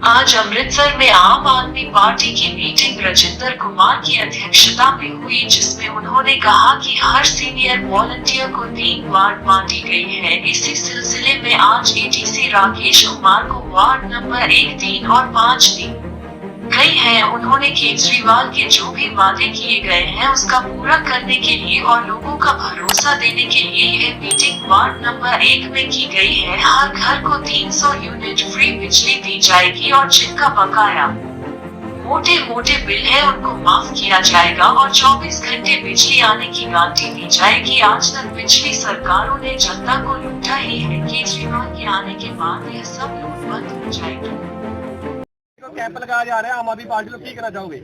आज अमृतसर में आम आदमी पार्टी की मीटिंग राजेंद्र कुमार की अध्यक्षता में हुई, जिसमें उन्होंने कहा कि हर सीनियर वॉलंटियर को 3 वार्ड बांटी गई है। इसी सिलसिले में आज एडीसी राकेश कुमार को वार्ड नंबर 1, 3 और 5 दी गई है। उन्होंने केजरीवाल के जो भी वादे किए गए हैं उसका पूरा करने के लिए और लोगों का भरोसा देने के लिए यह मीटिंग वार्ड नंबर 1 में की गई है। हर घर को 300 यूनिट फ्री बिजली दी जाएगी और जिनका बकाया मोटे बिल है उनको माफ किया जाएगा और 24 घंटे बिजली आने की गारंटी दी जाएगी। आज तक पिछली सरकारों ने जनता को लूटा ही है। केजरीवाल के आने के बाद यह सब लूट बंद हो जाएगी। कैंप लगाया जा रहा है, आम आदमी पार्टी को की कहना चाहोगे?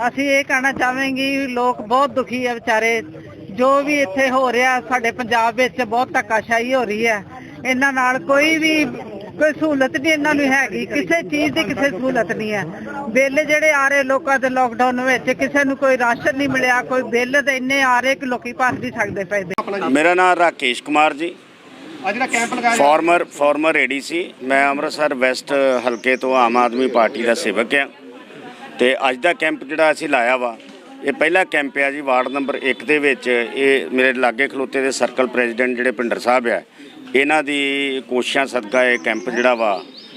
ਅਸੀਂ ਇਹ ਕਹਿਣਾ ਚਾਹਾਂਗੇ ਲੋਕ ਬਹੁਤ ਦੁਖੀ ਹੈ ਵਿਚਾਰੇ। ਜੋ ਵੀ ਇੱਥੇ ਹੋ ਰਿਹਾ ਸਾਡੇ ਪੰਜਾਬ ਵਿੱਚ ਬਹੁਤ ਧੱਕਾਸ਼ਾਹੀ ਹੋ ਰਹੀ ਹੈ। ਇਹਨਾਂ ਨਾਲ ਕੋਈ ਸਹੂਲਤ ਨਹੀਂ ਇਹਨਾਂ ਨੂੰ ਹੈਗੀ, ਕਿਸੇ ਚੀਜ਼ ਦੀ ਕਿਸੇ ਸਹੂਲਤ ਨਹੀਂ ਹੈ। ਬਿੱਲ ਜਿਹੜੇ ਆ ਰਹੇ ਲੋਕਾਂ ਦੇ ਲੋਕਡਾਊਨ ਵਿੱਚ ਕਿਸੇ ਨੂੰ ਕੋਈ ਰਾਸ਼ਨ ਨਹੀਂ ਮਿਲਿਆ, ਕੋਈ ਬਿੱਲ ਤੇ ਇੰਨੇ ਆ ਰਹੇ ਕਿ ਲੋਕੀ ਭਰ ਨਹੀਂ ਸਕਦੇ ਪਏ। ਮੇਰਾ ਨਾਮ ਰਾਕੇਸ਼ ਕੁਮਾਰ ਜੀ, ਜਿਹੜਾ ਕੈਂਪ ਲਗਾਇਆ ਫਾਰਮਰ ਏਡੀਸੀ। ਮੈਂ ਅੰਮ੍ਰਿਤਸਰ ਵੈਸਟ ਹਲਕੇ ਤੋਂ ਆਮ ਆਦਮੀ ਪਾਰਟੀ ਦਾ ਸੇਵਕ ਹਾਂ ਤੇ ਅੱਜ ਦਾ ਕੈਂਪ ਜਿਹੜਾ ਅਸੀਂ ਲਾਇਆ ਵਾ ਇਹ ਪਹਿਲਾ ਕੈਂਪ ਆ ਜੀ ਵਾਰਡ ਨੰਬਰ 1 ਦੇ ਵਿੱਚ। ਇਹ ਮੇਰੇ ਲਾਗੇ ਖਲੋਤੇ ਦੇ ਸਰਕਲ ਪ੍ਰੈਜ਼ੀਡੈਂਟ ਜਿਹੜੇ ਭਿੰਡਰ ਸਾਹਿਬ ਆ, ਇਹਨਾਂ ਦੀ ਕੋਸ਼ਿਸ਼ਾਂ ਸਦਕਾ ਇਹ ਕੈਂਪ ਜਿਹੜਾ ਵਾ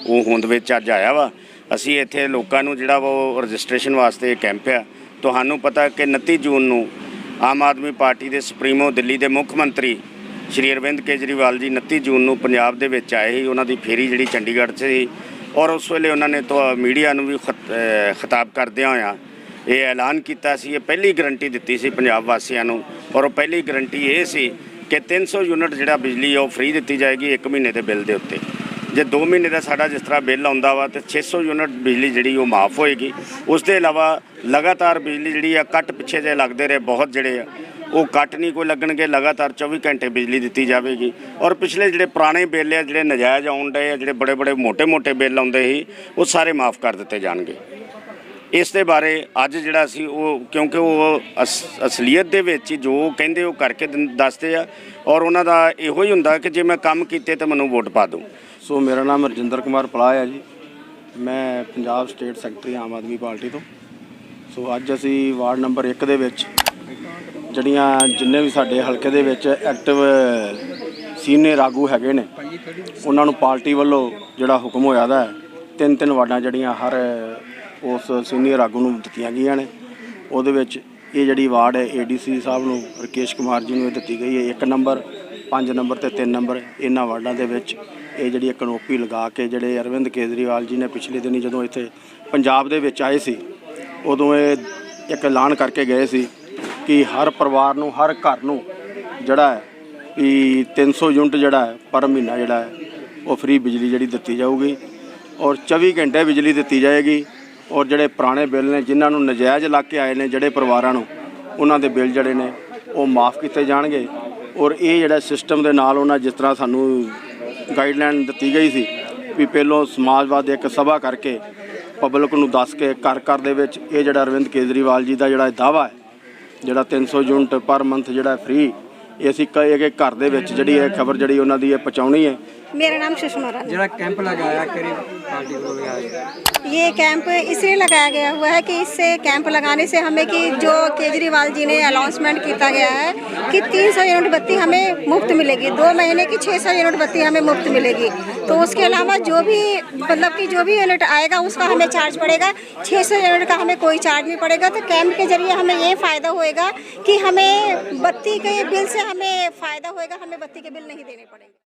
ਉਹ ਹੋਂਦ ਵਿੱਚ ਅੱਜ ਆਇਆ ਵਾ। ਅਸੀਂ ਇੱਥੇ ਲੋਕਾਂ ਨੂੰ ਜਿਹੜਾ ਵਾ ਉਹ ਰਜਿਸਟ੍ਰੇਸ਼ਨ ਵਾਸਤੇ ਇਹ ਕੈਂਪ ਆ। ਤੁਹਾਨੂੰ ਪਤਾ ਕਿ 29 ਜੂਨ ਨੂੰ ਆਮ ਆਦਮੀ ਪਾਰਟੀ ਦੇ ਸੁਪਰੀਮੋ ਦਿੱਲੀ ਦੇ ਮੁੱਖ ਮੰਤਰੀ ਸ਼੍ਰੀ ਅਰਵਿੰਦ ਕੇਜਰੀਵਾਲ ਜੀ 29 ਜੂਨ ਨੂੰ ਪੰਜਾਬ ਦੇ ਵਿੱਚ ਆਏ ਸੀ। ਉਹਨਾਂ ਦੀ ਫੇਰੀ ਜਿਹੜੀ ਚੰਡੀਗੜ੍ਹ 'ਚ ਸੀ ਔਰ ਉਸ ਵੇਲੇ ਉਹਨਾਂ ਨੇ ਮੀਡੀਆ ਨੂੰ ਵੀ ਖਿਤਾਬ ਕਰਦਿਆਂ ਹੋਇਆਂ ਇਹ ਐਲਾਨ ਕੀਤਾ ਸੀ, ਇਹ ਪਹਿਲੀ ਗਰੰਟੀ ਦਿੱਤੀ ਸੀ ਪੰਜਾਬ ਵਾਸੀਆਂ ਨੂੰ। ਔਰ ਉਹ ਪਹਿਲੀ ਗਰੰਟੀ ਇਹ ਸੀ ਕਿ 300 ਯੂਨਿਟ ਜਿਹੜਾ ਬਿਜਲੀ ਉਹ ਫ੍ਰੀ ਦਿੱਤੀ ਜਾਏਗੀ 1 ਮਹੀਨੇ ਦੇ ਬਿੱਲ ਦੇ ਉੱਤੇ। ਜੇ 2 ਮਹੀਨੇ ਦਾ ਸਾਡਾ ਜਿਸ ਤਰ੍ਹਾਂ ਬਿੱਲ ਆਉਂਦਾ ਵਾ ਤੇ 600 ਯੂਨਿਟ ਬਿਜਲੀ ਜਿਹੜੀ ਉਹ ਮਾਫ ਹੋਏਗੀ। ਉਸ ਦੇ ਇਲਾਵਾ ਲਗਾਤਾਰ ਬਿਜਲੀ ਜਿਹੜੀ ਆ ਕੱਟ ਪਿੱਛੇ ਜੇ ਲੱਗਦੇ ਰਹੇ ਬਹੁਤ, ਜਿਹੜੇ ਆ ਉਹ ਕੱਟ ਨਹੀਂ ਕੋਈ ਲੱਗਣਗੇ। ਲਗਾਤਾਰ 24 ਘੰਟੇ ਬਿਜਲੀ ਦਿੱਤੀ ਜਾਵੇਗੀ ਔਰ ਪਿਛਲੇ ਜਿਹੜੇ ਪੁਰਾਣੇ ਬਿੱਲ ਆ ਜਿਹੜੇ ਨਜਾਇਜ਼ ਆਉਣ ਡਏ ਆ, ਜਿਹੜੇ ਬੜੇ ਮੋਟੇ ਬਿੱਲ ਆਉਂਦੇ ਸੀ ਉਹ ਸਾਰੇ ਮਾਫ ਕਰ ਦਿੱਤੇ ਜਾਣਗੇ। ਇਸ ਦੇ ਬਾਰੇ ਅੱਜ ਜਿਹੜਾ ਸੀ ਉਹ ਕਿਉਂਕਿ ਉਹ ਅਸਲੀਅਤ ਦੇ ਵਿੱਚ ਹੀ ਜੋ ਕਹਿੰਦੇ ਉਹ ਕਰਕੇ ਦੱਸਦੇ ਆ ਔਰ ਉਹਨਾਂ ਦਾ ਇਹੋ ਹੀ ਹੁੰਦਾ ਕਿ ਜੇ ਮੈਂ ਕੰਮ ਕੀਤੇ ਤਾਂ ਮੈਨੂੰ ਵੋਟ ਪਾ ਦਿਓ। ਸੋ ਮੇਰਾ ਨਾਮ ਰਜਿੰਦਰ ਕੁਮਾਰ ਪਲਾਹ ਹੈ ਜੀ, ਮੈਂ Punjab state secretary Aam Aadmi party ਤੋਂ। ਸੋ ਅੱਜ ਅਸੀਂ ਵਾਰਡ ਨੰਬਰ 1 ਦੇ ਵਿੱਚ ਜਿੰਨੇ ਵੀ ਸਾਡੇ ਹਲਕੇ ਦੇ ਵਿੱਚ ਐਕਟਿਵ ਸੀਨੀਅਰ ਆਗੂ ਹੈਗੇ ਨੇ ਉਹਨਾਂ ਨੂੰ ਪਾਰਟੀ ਵੱਲੋਂ ਜਿਹੜਾ ਹੁਕਮ ਹੋਇਆ ਦਾ 3 ਵਾਰਡਾਂ ਜਿਹੜੀਆਂ ਹਰ ਉਸ ਸੀਨੀਅਰ ਆਗੂ ਨੂੰ ਦਿੱਤੀਆਂ ਗਈਆਂ ਨੇ। ਉਹਦੇ ਵਿੱਚ ਇਹ ਜਿਹੜੀ ਵਾਰਡ ਹੈ ਏਡੀਸੀ ਸਾਹਿਬ ਨੂੰ ਰਾਕੇਸ਼ ਕੁਮਾਰ ਜੀ ਨੂੰ ਇਹ ਦਿੱਤੀ ਗਈ ਹੈ 1 ਨੰਬਰ, 5 ਨੰਬਰ ਤੇ 3 ਨੰਬਰ। ਇਹਨਾਂ ਵਾਰਡਾਂ ਦੇ ਵਿੱਚ ਇਹ ਜਿਹੜੀ ਕਨੋਪੀ ਲਗਾ ਕੇ ਜਿਹੜੇ ਅਰਵਿੰਦ ਕੇਜਰੀਵਾਲ ਜੀ ਨੇ ਪਿਛਲੇ ਦਿਨੀ ਜਦੋਂ ਇੱਥੇ ਪੰਜਾਬ ਦੇ ਵਿੱਚ ਆਏ ਸੀ ਉਦੋਂ ਇਹ ਇੱਕ ਐਲਾਨ ਕਰਕੇ ਗਏ ਸੀ ਕਿ ਹਰ ਪਰਿਵਾਰ ਨੂੰ, ਹਰ ਘਰ ਨੂੰ ਜਿਹੜਾ ਹੈ ਵੀ 300 ਯੂਨਿਟ ਜਿਹੜਾ ਹੈ ਪਰ ਮਹੀਨਾ ਜਿਹੜਾ ਹੈ ਉਹ ਫ੍ਰੀ ਬਿਜਲੀ ਜਿਹੜੀ ਦਿੱਤੀ ਜਾਊਗੀ ਔਰ 24 ਘੰਟੇ ਬਿਜਲੀ ਦਿੱਤੀ ਜਾਏਗੀ। ਔਰ ਜਿਹੜੇ ਪੁਰਾਣੇ ਬਿੱਲ ਨੇ ਜਿਨ੍ਹਾਂ ਨੂੰ ਨਜਾਇਜ਼ ਲਾ ਕੇ ਆਏ ਨੇ ਜਿਹੜੇ ਪਰਿਵਾਰਾਂ ਨੂੰ, ਉਹਨਾਂ ਦੇ ਬਿੱਲ ਜਿਹੜੇ ਨੇ ਉਹ ਮਾਫ ਕੀਤੇ ਜਾਣਗੇ। ਔਰ ਇਹ ਜਿਹੜਾ ਸਿਸਟਮ ਦੇ ਨਾਲ ਉਹਨਾਂ ਜਿਸ ਤਰ੍ਹਾਂ ਸਾਨੂੰ ਗਾਈਡਲਾਈਨ ਦਿੱਤੀ ਗਈ ਸੀ ਵੀ ਪਹਿਲੋਂ ਸਮਾਜਵਾਦ ਇੱਕ ਸਭਾ ਕਰਕੇ ਪਬਲਿਕ ਨੂੰ ਦੱਸ ਕੇ ਘਰ ਦੇ ਵਿੱਚ ਇਹ ਜਿਹੜਾ ਅਰਵਿੰਦ ਕੇਜਰੀਵਾਲ ਜੀ ਦਾ ਜਿਹੜਾ ਦਾਅਵਾ ਹੈ ਜਿਹੜਾ 300 ਯੂਨਿਟ ਪਰ ਮੰਥ ਜਿਹੜਾ ਫ੍ਰੀ, ਇਹ ਅਸੀਂ ਘਰ ਦੇ ਵਿੱਚ ਜਿਹੜੀ ਇਹ ਖਬਰ ਜਿਹੜੀ ਉਹਨਾਂ ਦੀ ਇਹ पहुँचानी है। मेरा नाम सुषमा रानी। ਜਿਹੜਾ कैंप लगाया पार्टी को लगाया, ये कैंप इसलिए लगाया गया हुआ है कि इससे कैंप लगाने से हमें कि जो केजरीवाल जी ने अनाउंसमेंट किया गया है कि 300 यूनिट बत्ती हमें मुफ्त मिलेगी, 2 महीने की 600 यूनिट बत्ती हमें मुफ्त मिलेगी। तो उसके अलावा जो भी मतलब कि जो भी यूनिट आएगा उसका हमें चार्ज पड़ेगा, 600 यूनिट का हमें कोई चार्ज नहीं पड़ेगा। तो कैंप के जरिए हमें ये फ़ायदा होएगा कि हमें बत्ती के बिल से हमें फ़ायदा होएगा, हमें बत्ती के बिल नहीं देने पड़ेंगे।